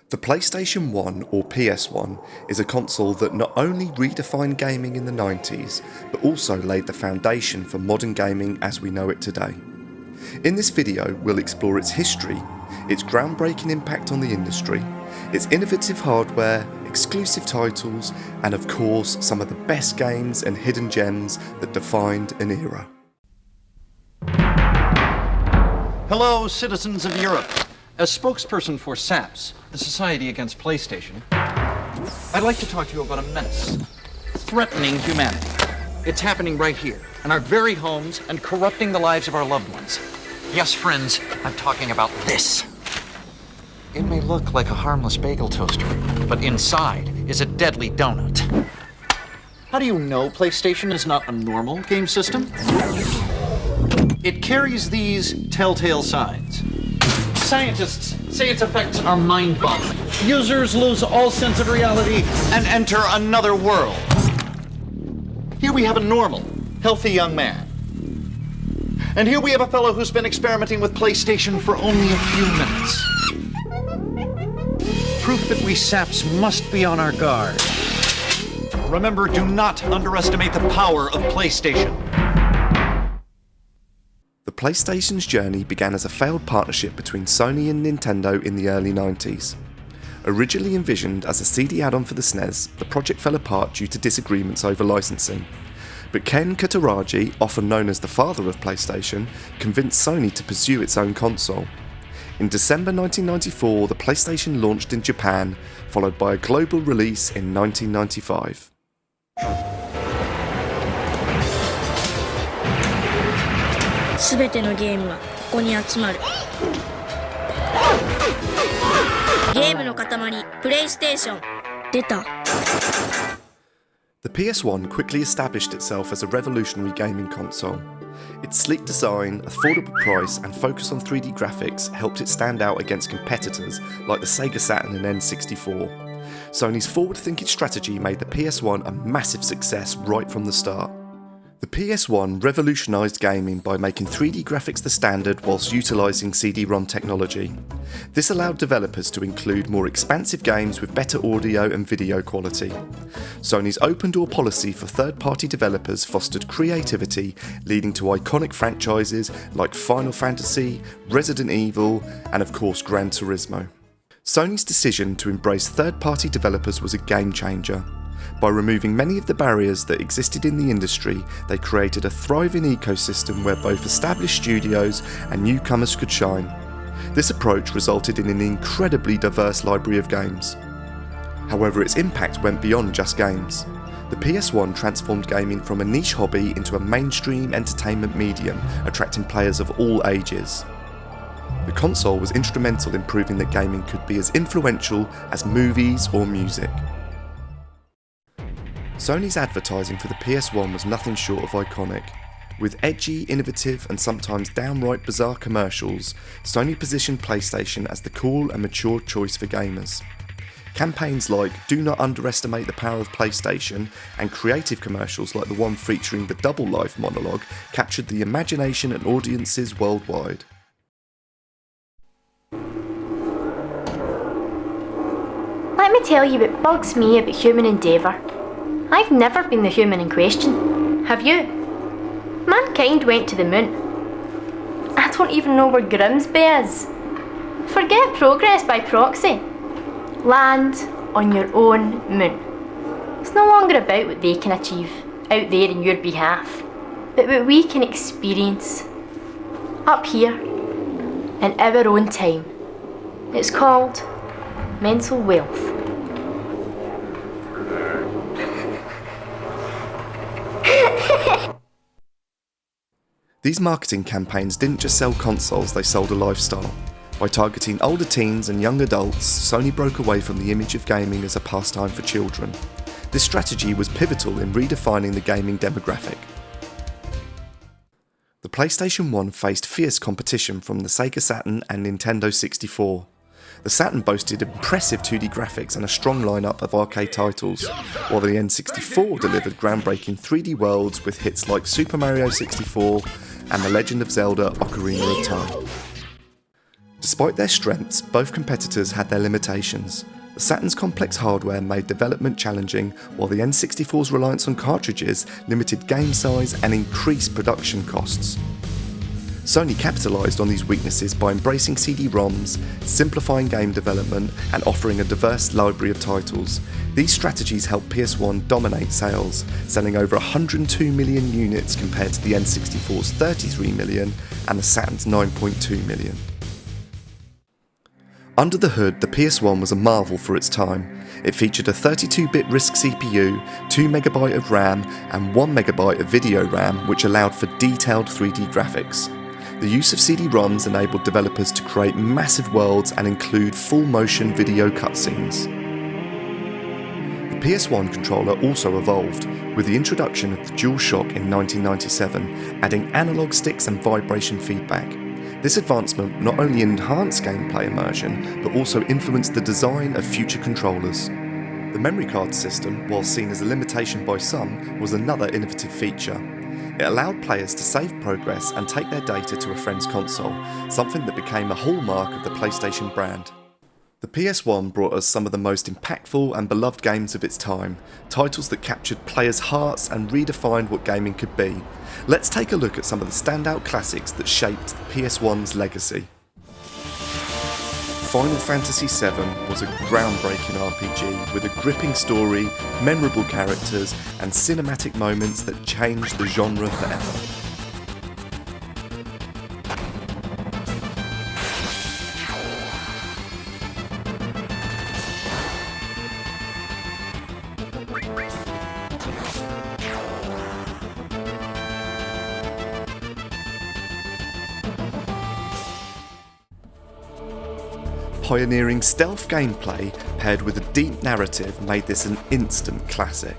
The PlayStation 1 or PS1 is a console that not only redefined gaming in the 90s, but also laid the foundation for modern gaming as we know it today. In this video, we'll explore its history, its groundbreaking impact on the industry, its innovative hardware, exclusive titles, and of course, some of the best games and hidden gems that defined an era. Hello, citizens of Europe. As spokesperson for SAPS, the Society Against PlayStation, I'd like to talk to you about a menace threatening humanity. It's happening right here, in our very homes, and corrupting the lives of our loved ones. Yes, friends, I'm talking about this. It may look like a harmless bagel toaster, but inside is a deadly donut. How do you know PlayStation is not a normal game system? It carries these telltale signs. Scientists say its effects are mind-boggling. Users lose all sense of reality and enter another world. Here we have a normal, healthy young man. And here we have a fellow who's been experimenting with PlayStation for only a few minutes. Proof that we saps must be on our guard. Remember, do not underestimate the power of PlayStation. The PlayStation's journey began as a failed partnership between Sony and Nintendo in the early 90s. Originally envisioned as a CD add-on for the SNES, the project fell apart due to disagreements over licensing. But Ken Kutaragi, often known as the father of PlayStation, convinced Sony to pursue its own console. In December 1994, the PlayStation launched in Japan, followed by a global release in 1995. すべてのゲームはここに集まる。ゲームの塊、プレイステーション。出た。The PS1 quickly established itself as a revolutionary gaming console. Its sleek design, affordable price, and focus on 3D graphics helped it stand out against competitors like the Sega Saturn and N64. Sony's forward-thinking strategy made the PS1 a massive success right from the start. The PS1 revolutionized gaming by making 3D graphics the standard whilst utilising CD-ROM technology. This allowed developers to include more expansive games with better audio and video quality. Sony's open-door policy for third-party developers fostered creativity, leading to iconic franchises like Final Fantasy, Resident Evil, and of course Gran Turismo. Sony's decision to embrace third-party developers was a game-changer. By removing many of the barriers that existed in the industry, they created a thriving ecosystem where both established studios and newcomers could shine. This approach resulted in an incredibly diverse library of games. However, its impact went beyond just games. The PS1 transformed gaming from a niche hobby into a mainstream entertainment medium, attracting players of all ages. The console was instrumental in proving that gaming could be as influential as movies or music. Sony's advertising for the PS1 was nothing short of iconic. With edgy, innovative, and sometimes downright bizarre commercials, Sony positioned PlayStation as the cool and mature choice for gamers. Campaigns like "Do not underestimate the power of PlayStation" and creative commercials like the one featuring the Double Life monologue captured the imagination and audiences worldwide. Let me tell you what bugs me about human endeavour. I've never been the human in question. Have you? Mankind went to the moon. I don't even know where Grimsby is. Forget progress by proxy. Land on your own moon. It's no longer about what they can achieve out there in your behalf, but what we can experience up here in our own time. It's called mental wealth. These marketing campaigns didn't just sell consoles, they sold a lifestyle. By targeting older teens and young adults, Sony broke away from the image of gaming as a pastime for children. This strategy was pivotal in redefining the gaming demographic. The PlayStation 1 faced fierce competition from the Sega Saturn and Nintendo 64. The Saturn boasted impressive 2D graphics and a strong lineup of arcade titles, while the N64 delivered groundbreaking 3D worlds with hits like Super Mario 64 and The Legend of Zelda: Ocarina of Time. Despite their strengths, both competitors had their limitations. The Saturn's complex hardware made development challenging, while the N64's reliance on cartridges limited game size and increased production costs. Sony capitalised on these weaknesses by embracing CD-ROMs, simplifying game development, and offering a diverse library of titles. These strategies helped PS1 dominate sales, selling over 102 million units compared to the N64's 33 million and the Saturn's 9.2 million. Under the hood, the PS1 was a marvel for its time. It featured a 32-bit RISC CPU, 2MB of RAM, and 1MB of video RAM, which allowed for detailed 3D graphics. The use of CD-ROMs enabled developers to create massive worlds and include full-motion video cutscenes. The PS1 controller also evolved, with the introduction of the DualShock in 1997, adding analog sticks and vibration feedback. This advancement not only enhanced gameplay immersion, but also influenced the design of future controllers. The memory card system, while seen as a limitation by some, was another innovative feature. It allowed players to save progress and take their data to a friend's console, something that became a hallmark of the PlayStation brand. The PS1 brought us some of the most impactful and beloved games of its time, titles that captured players' hearts and redefined what gaming could be. Let's take a look at some of the standout classics that shaped the PS1's legacy. Final Fantasy VII was a groundbreaking RPG with a gripping story, memorable characters, and cinematic moments that changed the genre forever. Pioneering stealth gameplay paired with a deep narrative made this an instant classic.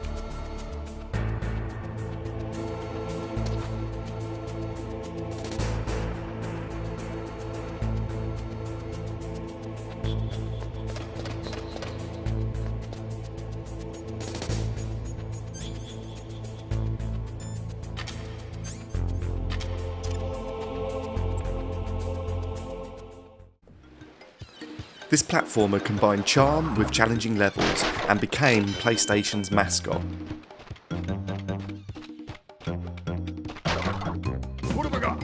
This platformer combined charm with challenging levels and became PlayStation's mascot. What have I got?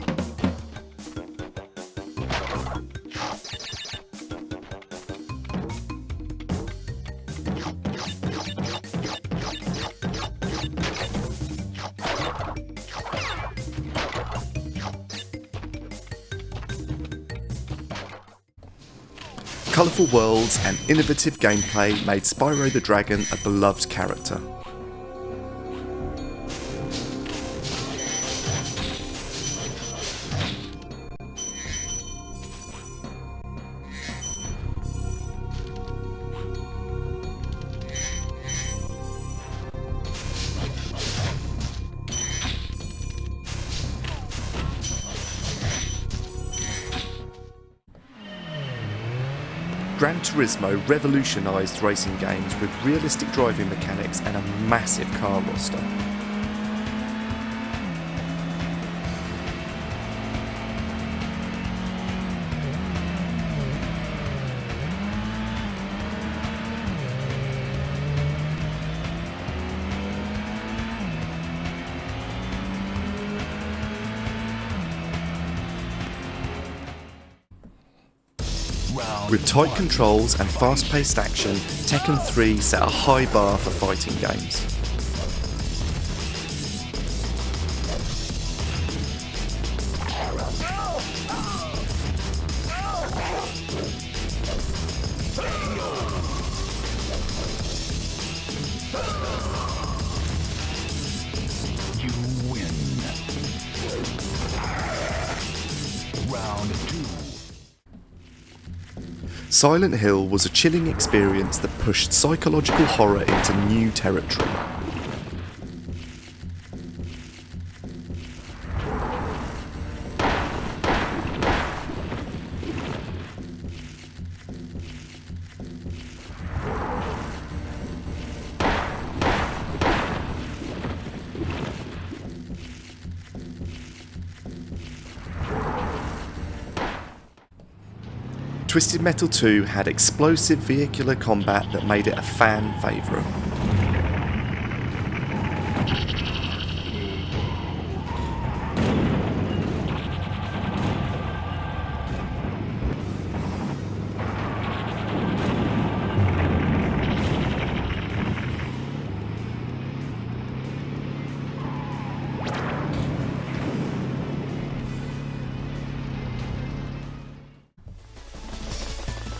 Colourful worlds and innovative gameplay made Spyro the Dragon a beloved character. Gran Turismo revolutionized racing games with realistic driving mechanics and a massive car roster. With tight controls and fast-paced action, Tekken 3 set a high bar for fighting games. You win. Round 2. Silent Hill was a chilling experience that pushed psychological horror into new territory. Twisted Metal 2 had explosive vehicular combat that made it a fan favourite.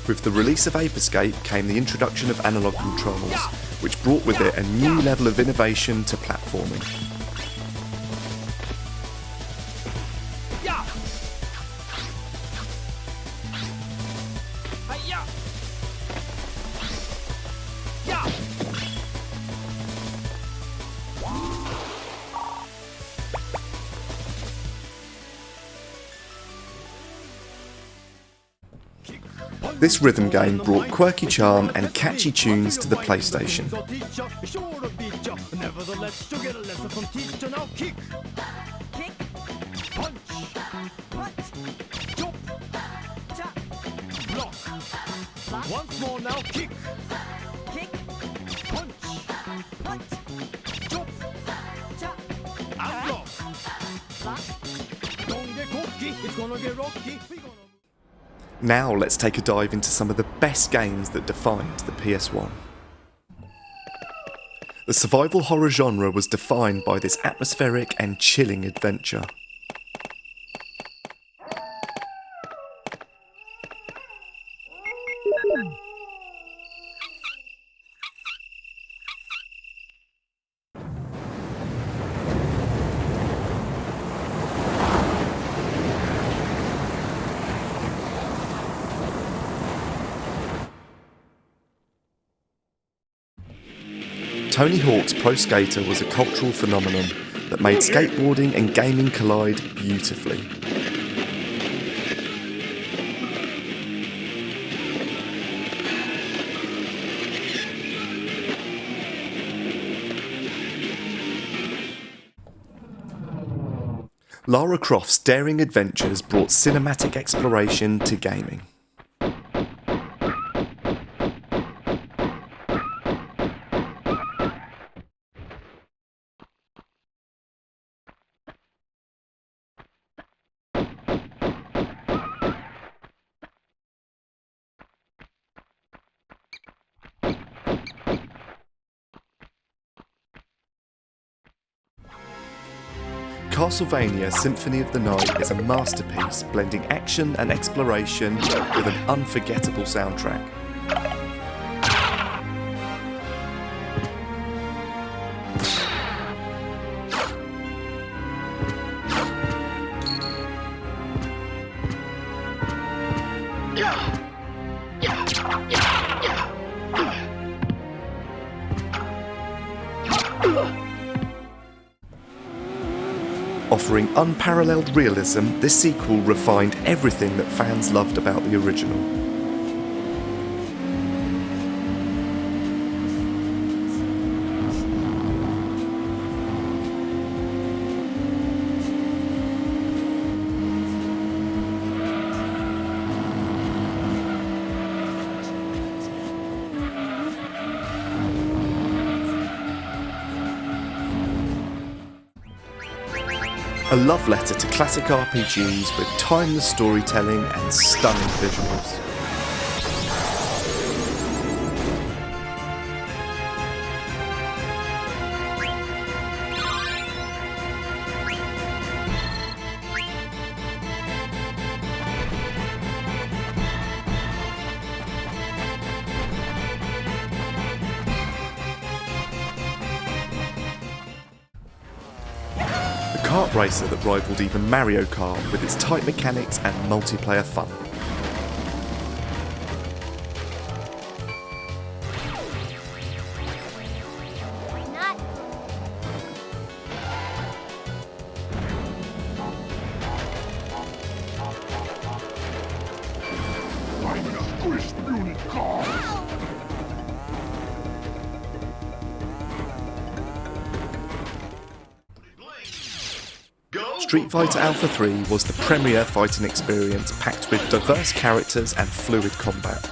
With the release of Ape Escape came the introduction of analog controls, which brought with it a new level of innovation to platforming. This rhythm game brought quirky charm and catchy tunes to the PlayStation. Once more now, kick. Kick. Punch. Punch. Chop. Chop. And block. Block. Don't get cocky, it's gonna get rocky. Now let's take a dive into some of the best games that defined the PS1. The survival horror genre was defined by this atmospheric and chilling adventure. Tony Hawk's Pro Skater was a cultural phenomenon that made skateboarding and gaming collide beautifully. Lara Croft's daring adventures brought cinematic exploration to gaming. Castlevania Symphony of the Night is a masterpiece blending action and exploration with an unforgettable soundtrack. Offering unparalleled realism, this sequel refined everything that fans loved about the original. A love letter to classic RPGs with timeless storytelling and stunning visuals. Kart racer that rivaled even Mario Kart with its tight mechanics and multiplayer fun. I'm in a crisp unit car. Street Fighter Alpha 3 was the premier fighting experience packed with diverse characters and fluid combat.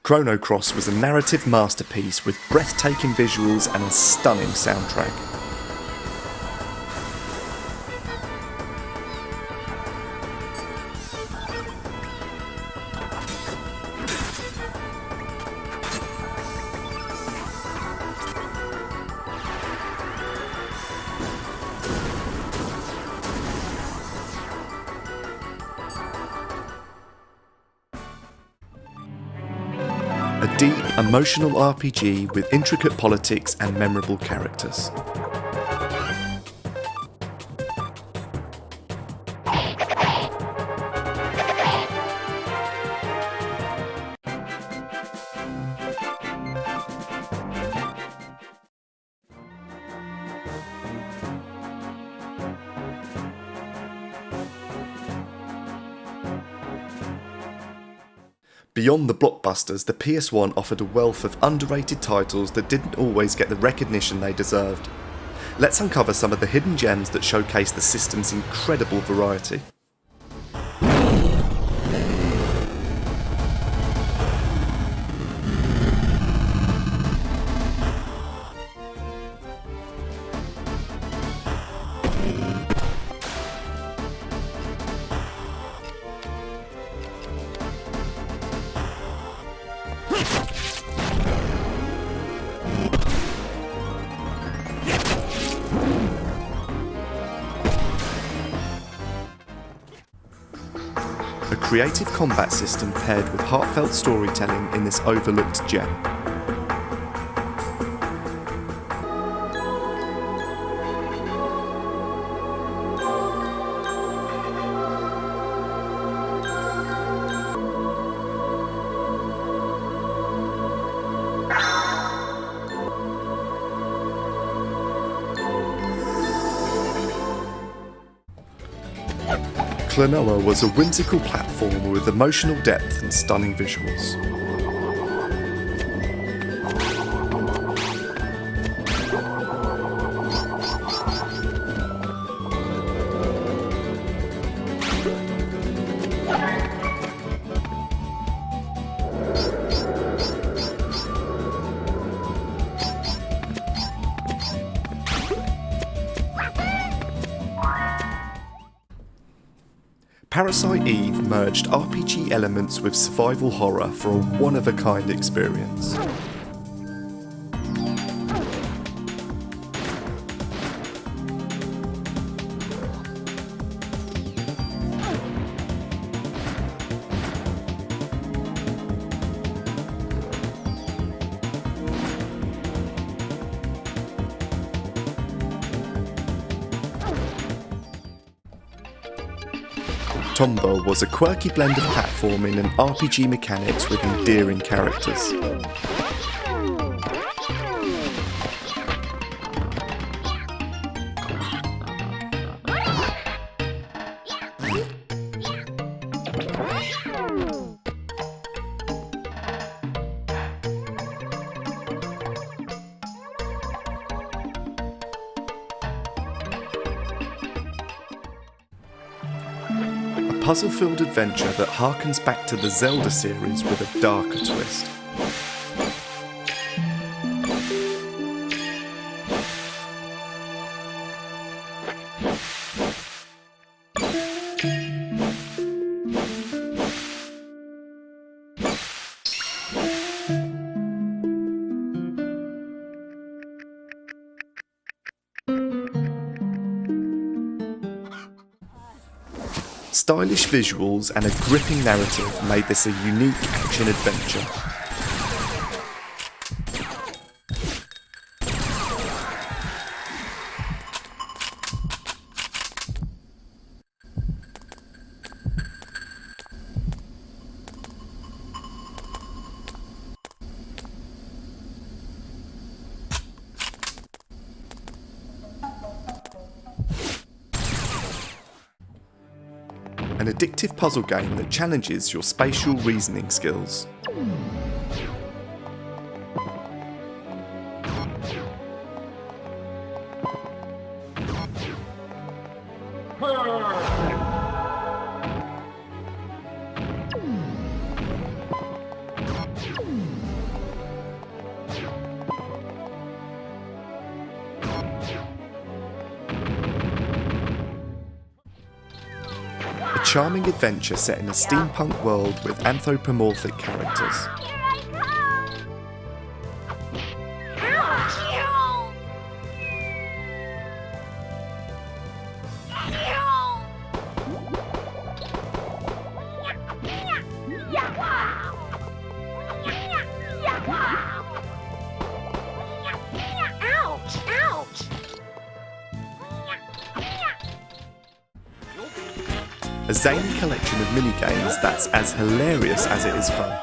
Chrono Cross was a narrative masterpiece with breathtaking visuals and a stunning soundtrack. A deep, emotional RPG with intricate politics and memorable characters. Beyond the blockbusters, the PS1 offered a wealth of underrated titles that didn't always get the recognition they deserved. Let's uncover some of the hidden gems that showcase the system's incredible variety. A creative combat system paired with heartfelt storytelling in this overlooked gem. Klonoa was a whimsical platformer with emotional depth and stunning visuals. Parasite Eve merged RPG elements with survival horror for a one-of-a-kind experience. Tombow was a quirky blend of platforming and RPG mechanics with endearing characters. Puzzle-filled adventure that harkens back to the Zelda series with a darker twist. Stylish visuals and a gripping narrative made this a unique action adventure. an addictive puzzle game that challenges your spatial reasoning skills. A charming adventure set in a steampunk world with anthropomorphic characters. A zany collection of minigames that's as hilarious as it is fun.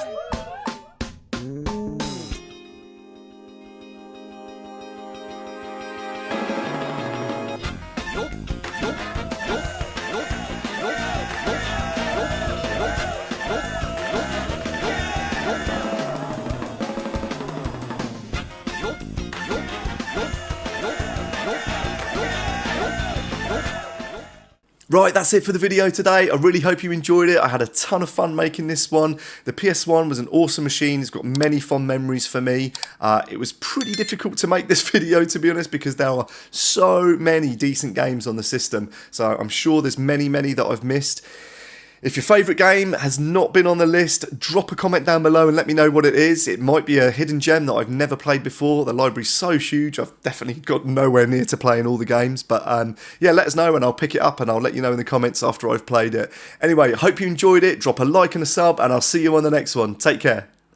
Right, that's it for the video today. I really hope you enjoyed it. I had a ton of fun making this one. The PS1 was an awesome machine. It's got many fond memories for me. It was pretty difficult to make this video, to be honest, because there are so many decent games on the system. So I'm sure there's many that I've missed. If your favourite game has not been on the list, drop a comment down below and let me know what it is. It might be a hidden gem that I've never played before. The library's so huge, I've definitely got nowhere near to playing all the games. But yeah, let us know and I'll pick it up and I'll let you know in the comments after I've played it. Anyway, I hope you enjoyed it. Drop a like and a sub and I'll see you on the next one. Take care.